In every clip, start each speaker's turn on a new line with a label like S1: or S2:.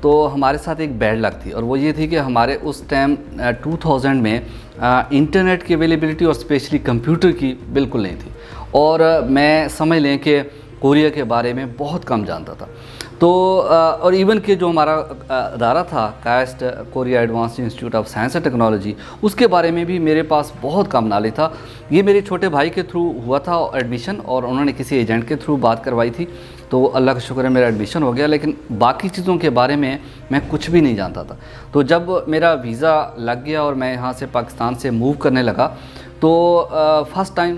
S1: تو ہمارے ساتھ ایک بیڈ لک تھی، اور وہ یہ تھی کہ ہمارے اس ٹائم 2000 میں انٹرنیٹ کی اویلیبلٹی اور اسپیشلی کمپیوٹر کی بالکل نہیں تھی، اور میں سمجھ لیں کہ کوریا کے بارے میں بہت کم جانتا تھا. تو اور ایون کہ جو ہمارا ادارہ تھا KAIST Korea advanced institute of science and technology, اس کے بارے میں بھی میرے پاس بہت کم نالج تھا. یہ میرے چھوٹے بھائی کے تھرو ہوا تھا ایڈمیشن، اور انہوں نے کسی ایجنٹ کے تھرو بات کروائی تھی، تو اللہ کا شکر ہے میرا ایڈمیشن ہو گیا. لیکن باقی چیزوں کے بارے میں کچھ بھی نہیں جانتا تھا. تو جب میرا ویزا لگ گیا اور میں یہاں سے پاکستان سے موو کرنے لگا، تو فرسٹ ٹائم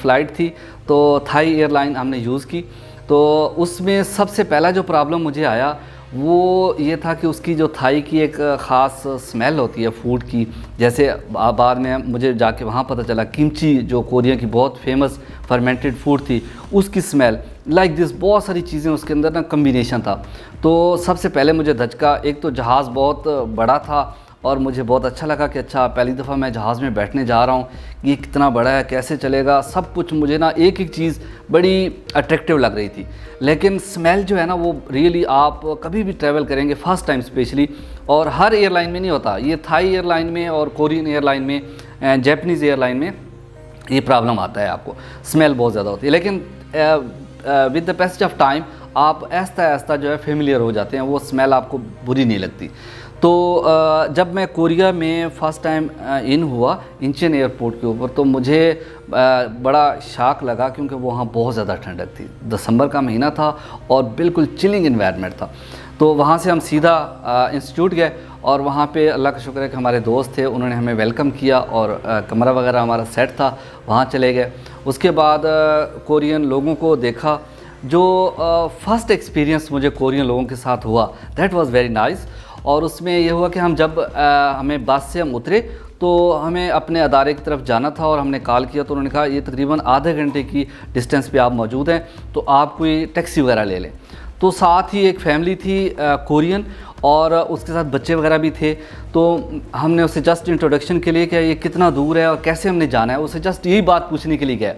S1: فلائٹ تھی، تو تھائی ایئر لائن ہم نے یوز کی. تو اس میں سب سے پہلا جو پرابلم مجھے آیا وہ یہ تھا کہ اس کی جو تھائی کی ایک خاص سمیل ہوتی ہے فوڈ کی. جیسے بعد میں مجھے جا کے وہاں پتہ چلا کمچی جو کوریا کی بہت فیمس فرمنٹڈ فوڈ تھی، اس کی سمیل لائک دس، بہت ساری چیزیں اس کے اندر نا کمبینیشن تھا. تو سب سے پہلے مجھے دھچکا، ایک تو جہاز بہت بڑا تھا اور مجھے بہت اچھا لگا کہ اچھا پہلی دفعہ میں جہاز میں بیٹھنے جا رہا ہوں، یہ کتنا بڑا ہے، کیسے چلے گا، سب کچھ مجھے نا ایک ایک چیز بڑی اٹریکٹیو لگ رہی تھی. لیکن سمیل جو ہے نا وہ ریئلی آپ کبھی بھی ٹریول کریں گے فرسٹ ٹائم اسپیشلی، اور ہر ایئر لائن میں نہیں ہوتا، یہ تھائی ایئر لائن میں اور کورین ایئر لائن میں، جیپنیز ایئر لائن میں یہ پرابلم آتا ہے، آپ کو سمیل بہت زیادہ ہوتی ہے. لیکن with the passage of time آپ آہستہ آہستہ جو ہے فیملیئر ہو جاتے ہیں، وہ سمیل آپ کو بری نہیں لگتی. تو جب میں کوریا میں فرسٹ ٹائم ان ہوا انچین ایئرپورٹ کے اوپر، تو مجھے بڑا شاک لگا، کیونکہ وہاں بہت زیادہ ٹھنڈک تھی، دسمبر کا مہینہ تھا اور بالکل چلنگ انوائرمنٹ تھا. تو وہاں سے ہم سیدھا انسٹیٹیوٹ گئے، اور وہاں پہ اللہ کا شکر ہے کہ ہمارے دوست تھے، انہوں نے ہمیں ویلکم کیا، اور کمرہ وغیرہ ہمارا سیٹ تھا، وہاں چلے گئے. اس کے بعد کورین لوگوں کو دیکھا. جو فرسٹ ایکسپیرینس مجھے کورین لوگوں کے ساتھ ہوا دیٹ واز ویری نائس. اور اس میں یہ ہوا کہ ہم جب ہمیں بس سے ہم اترے تو ہمیں اپنے ادارے کی طرف جانا تھا، اور ہم نے کال کیا تو انہوں نے کہا یہ تقریباً آدھے گھنٹے کی ڈسٹینس پہ آپ موجود ہیں، تو آپ کوئی ٹیکسی وغیرہ لے لیں. تو ساتھ ہی ایک فیملی تھی کورین، اور اس کے ساتھ بچے وغیرہ بھی تھے. تو ہم نے اسے جسٹ انٹروڈکشن کے لیے کہ یہ کتنا دور ہے اور کیسے ہم نے جانا ہے، اسے جسٹ یہی بات پوچھنے کے لیے گئے.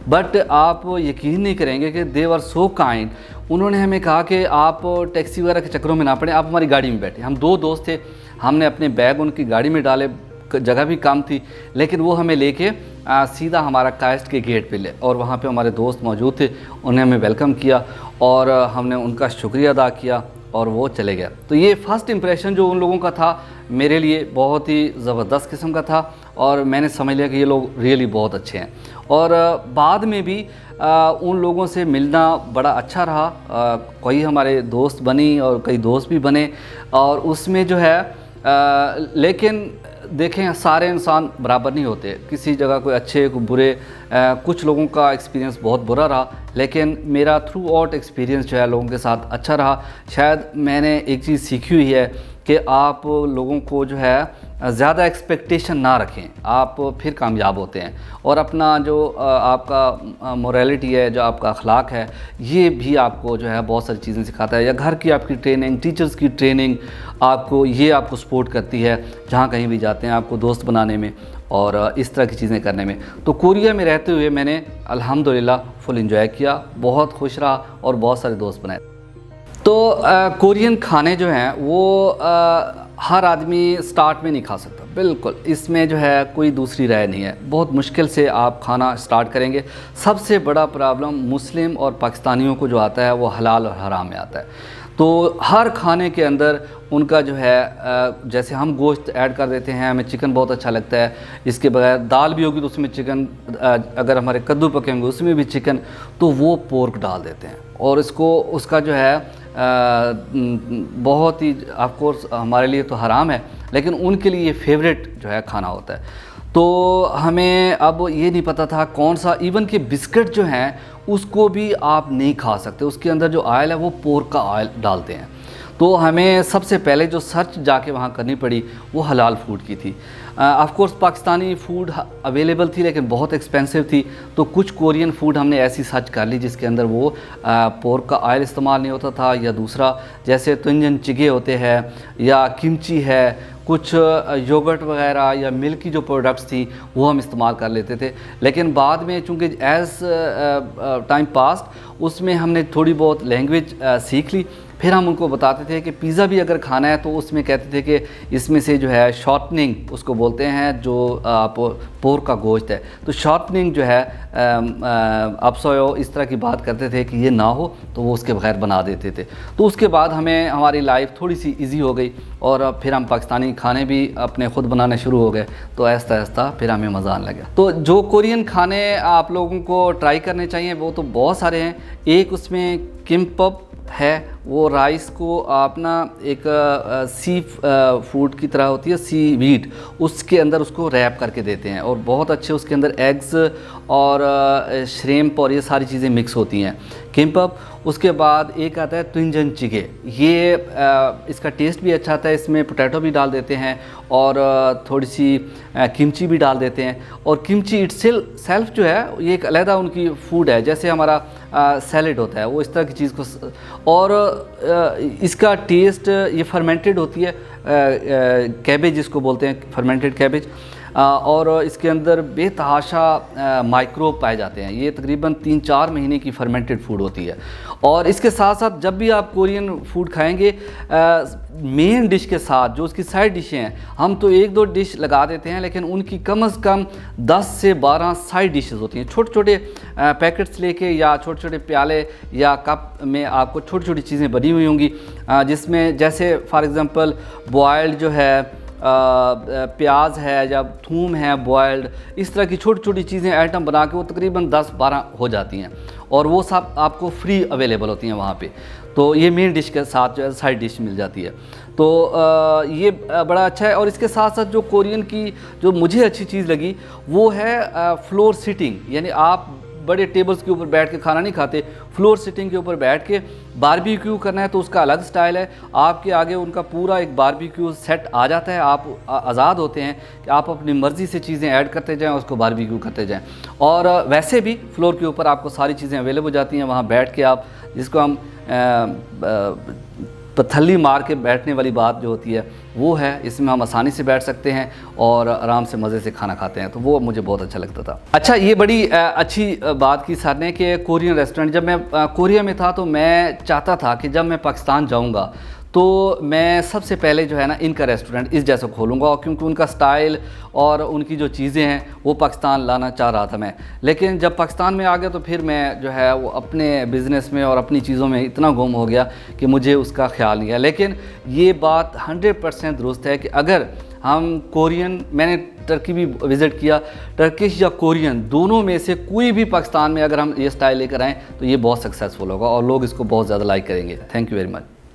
S1: بٹ آپ یقین نہیں کریں گے کہ دے ور سو کائنڈ. انہوں نے ہمیں کہا کہ آپ ٹیکسی وغیرہ کے چکروں میں نہ پڑیں، آپ ہماری گاڑی میں بیٹھیں. ہم دو دوست تھے، ہم نے اپنے بیگ ان کی گاڑی میں ڈالے، جگہ بھی کم تھی، لیکن وہ ہمیں لے کے سیدھا ہمارا کائسٹ کے گیٹ پہ لے، اور وہاں پہ ہمارے دوست موجود تھے، انہوں نے ہمیں ویلکم کیا، اور ہم نے ان کا شکریہ ادا کیا، اور وہ چلے گئے. تو یہ فرسٹ امپریشن جو ان لوگوں کا تھا میرے لیے بہت ہی زبردست قسم کا تھا، اور میں نے سمجھ لیا کہ یہ لوگ ریئلی بہت اچھے ہیں. اور بعد میں بھی ان لوگوں سے ملنا بڑا اچھا رہا. کوئی ہمارے دوست بنی اور کئی دوست بھی بنے، اور اس میں جو ہے لیکن دیکھیں سارے انسان برابر نہیں ہوتے، کسی جگہ کوئی اچھے کوئی برے. کچھ لوگوں کا ایکسپیرینس بہت برا رہا، لیکن میرا تھرو آؤٹ ایکسپیرینس جو ہے لوگوں کے ساتھ اچھا رہا. شاید میں نے ایک چیز سیکھی ہوئی ہے کہ آپ لوگوں کو جو ہے زیادہ ایکسپیکٹیشن نہ رکھیں، آپ پھر کامیاب ہوتے ہیں. اور اپنا جو آپ کا موریلٹی ہے، جو آپ کا اخلاق ہے، یہ بھی آپ کو جو ہے بہت ساری چیزیں سکھاتا ہے. یا گھر کی آپ کی ٹریننگ، ٹیچرز کی ٹریننگ آپ کو سپورٹ کرتی ہے جہاں کہیں بھی جاتے ہیں، آپ کو دوست بنانے میں اور اس طرح کی چیزیں کرنے میں. تو کوریا میں رہتے ہوئے میں نے الحمدللہ فل انجوائے کیا، بہت خوش رہا، اور بہت سارے دوست بنائے. تو کورین کھانے جو ہیں وہ ہر آدمی سٹارٹ میں نہیں کھا سکتا، بالکل اس میں جو ہے کوئی دوسری رائے نہیں ہے. بہت مشکل سے آپ کھانا سٹارٹ کریں گے. سب سے بڑا پرابلم مسلم اور پاکستانیوں کو جو آتا ہے وہ حلال اور حرام میں آتا ہے. تو ہر کھانے کے اندر ان کا جو ہے جیسے ہم گوشت ایڈ کر دیتے ہیں، ہمیں چکن بہت اچھا لگتا ہے، اس کے بغیر دال بھی ہوگی تو اس میں چکن، اگر ہمارے کدو پکیں گے اس میں بھی چکن، تو وہ پورک ڈال دیتے ہیں. اور اس کا جو ہے بہت ہی آف کورس ہمارے لیے تو حرام ہے، لیکن ان کے لیے یہ فیوریٹ جو ہے کھانا ہوتا ہے. تو ہمیں اب یہ نہیں پتہ تھا کون سا، ایون کہ بسکٹ جو ہیں اس کو بھی آپ نہیں کھا سکتے، اس کے اندر جو آئل ہے وہ پورک کا آئل ڈالتے ہیں. تو ہمیں سب سے پہلے جو سرچ جا کے وہاں کرنی پڑی وہ حلال فوڈ کی تھی. Of course Pakistani food available تھی لیکن بہت ایکسپینسو تھی. تو کچھ کورین فوڈ ہم نے ایسی سرچ کر لی جس کے اندر وہ پورک کا آئل استعمال نہیں ہوتا تھا، یا دوسرا جیسے تنجن چگے ہوتے ہیں یا کمچی ہے، کچھ یوگرٹ وغیرہ یا ملک کی جو پروڈکٹس تھی وہ ہم استعمال کر لیتے تھے. لیکن بعد میں چونکہ ایز ٹائم پاسڈ اس میں ہم نے تھوڑی بہت لینگویج سیکھ لی. پھر ہم ان کو بتاتے تھے کہ پیزا بھی اگر کھانا ہے تو اس میں کہتے تھے کہ اس میں سے جو ہے شارٹننگ اس کو بولتے ہیں، جو پور کا گوشت ہے، تو شارٹننگ جو ہے اپسویو اس طرح کی بات کرتے تھے کہ یہ نہ ہو تو وہ اس کے بغیر بنا دیتے تھے۔ تو اس کے بعد ہمیں ہماری لائف تھوڑی سی ایزی ہو گئی اور پھر ہم پاکستانی کھانے بھی اپنے خود بنانے شروع ہو گئے، تو آہستہ آہستہ پھر ہمیں مزہ آنے لگا۔ تو جو کورین کھانے آپ لوگوں کو ٹرائی کرنے چاہیے وہ تو بہت سارے ہیں۔ ایک اس میں کمپپ ہے، وہ رائس کو آپ نا ایک سی فوڈ کی طرح ہوتی ہے، سی ویٹ، اس کے اندر اس کو ریپ کر کے دیتے ہیں اور بہت اچھے اس کے اندر ایگز اور شریمپ اور یہ ساری چیزیں مکس ہوتی ہیں، کمپپ۔ اس کے بعد ایک آتا ہے تنجن چگے، یہ اس کا ٹیسٹ بھی اچھا آتا ہے، اس میں پوٹیٹو بھی ڈال دیتے ہیں اور تھوڑی سی کمچی بھی ڈال دیتے ہیں، اور کمچی اٹ سیلف جو ہے یہ ایک علیحدہ ان کی فوڈ ہے، جیسے ہمارا سیلڈ ہوتا ہے وہ اس طرح کی چیز کو، اور اس کا ٹیسٹ یہ فرمنٹڈ ہوتی ہے، کیبیج جس کو بولتے ہیں، فرمنٹڈ کیبیج، اور اس کے اندر بے تحاشا مائکروب پائے جاتے ہیں۔ یہ تقریباً 3-4 مہینے کی فرمنٹڈ فوڈ ہوتی ہے۔ اور اس کے ساتھ ساتھ جب بھی آپ کورین فوڈ کھائیں گے، مین ڈش کے ساتھ جو اس کی سائڈ ڈشیں ہیں، ہم تو 1-2 ڈش لگا دیتے ہیں، لیکن ان کی کم از کم 10 سے 12 سائڈ ڈشز ہوتی ہیں، چھوٹے چھوٹے پیکٹس لے کے یا چھوٹے چھوٹے پیالے یا کپ میں آپ کو چھوٹی چھوٹی چیزیں بنی ہوئی ہوں گی، جس میں جیسے فار ایگزامپل بوائلڈ جو ہے پیاز ہے یا تھوم ہے بوائلڈ، اس طرح کی چھوٹی چھوٹی چیزیں آئٹم بنا کے وہ تقریباً 10-12 ہو جاتی ہیں، اور وہ سب آپ کو فری اویلیبل ہوتی ہیں وہاں پہ۔ تو یہ مین ڈش کے ساتھ جو ہے سائڈ ڈش مل جاتی ہے، تو یہ بڑا اچھا ہے۔ اور اس کے ساتھ ساتھ جو کورین کی جو مجھے اچھی چیز لگی وہ ہے فلور سیٹنگ، یعنی آپ بڑے ٹیبلز کے اوپر بیٹھ کے کھانا نہیں کھاتے، فلور سیٹنگ کے اوپر بیٹھ کے باربیکیو کرنا ہے تو اس کا الگ سٹائل ہے، آپ کے آگے ان کا پورا ایک باربیکیو سیٹ آ جاتا ہے، آپ آزاد ہوتے ہیں کہ آپ اپنی مرضی سے چیزیں ایڈ کرتے جائیں اور اس کو باربیکیو کرتے جائیں، اور ویسے بھی فلور کے اوپر آپ کو ساری چیزیں اویلیبل ہو جاتی ہیں، وہاں بیٹھ کے آپ جس کو ہم پتھلی مار کے بیٹھنے والی بات جو ہوتی ہے وہ ہے، اس میں ہم آسانی سے بیٹھ سکتے ہیں اور آرام سے مزے سے کھانا کھاتے ہیں، تو وہ مجھے بہت اچھا لگتا تھا۔ اچھا، یہ بڑی اچھی بات کی سر نے کہ کورین ریسٹورنٹ، جب میں کوریا میں تھا تو میں چاہتا تھا کہ جب میں پاکستان جاؤں گا تو میں سب سے پہلے جو ہے نا ان کا ریسٹورنٹ اس جیسا کھولوں گا، کیونکہ ان کا سٹائل اور ان کی جو چیزیں ہیں وہ پاکستان لانا چاہ رہا تھا میں، لیکن جب پاکستان میں آ گیا تو پھر میں جو ہے وہ اپنے بزنس میں اور اپنی چیزوں میں اتنا گم ہو گیا کہ مجھے اس کا خیال نہیں ہے۔ لیکن یہ بات 100% درست ہے کہ اگر ہم کورین، میں نے ٹرکی بھی وزٹ کیا، ٹرکش یا کورین دونوں میں سے کوئی بھی پاکستان میں اگر ہم یہ سٹائل لے کر آئیں تو یہ بہت سکسیسفل ہوگا اور لوگ اس کو بہت زیادہ لائک کریں گے۔ Thank you very much.